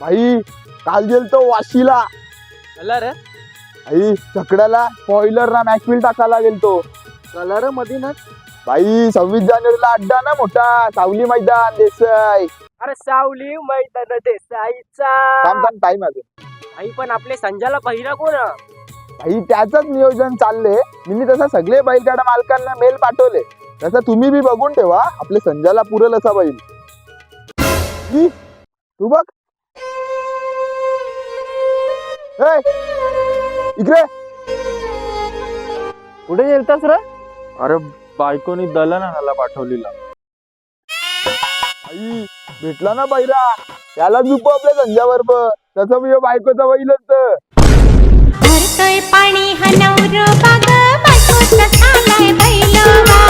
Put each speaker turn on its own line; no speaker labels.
भाई काल गेलतो वाशीला.
रे
भाई छकड्याला स्पॉइलर ना मॅक्सविल टाकायला गेलतो.
कलर मध्ये ना.
भाई 26 जानेवारीला अड्डा ना मोठा सावली मैदान देसाई.
अरे सावली मैदान देसाईचा.
टाइम अजून.
आई पण आपले संजयला पहिला कोण?
भाई त्याचंच नियोजन चाललंय. मी तसं सगळे बैलगाडा मालकांना मेल पाठवले. तसं तुम्ही बी बघून ठेवा. आपले संजयला पुरेल असा बैल. तू बघ इकडे
कुठे गेलतास रे?
अरे बायकोनी दलनाला पाठवलेला.
आई भेटला ना बैरा. त्याला झुप आपल्या संजय बरोबर. तसं मी बायकोचा बैलच.
भरतोय पाणी हा नवर बाग बायकोचा झालाय बैल.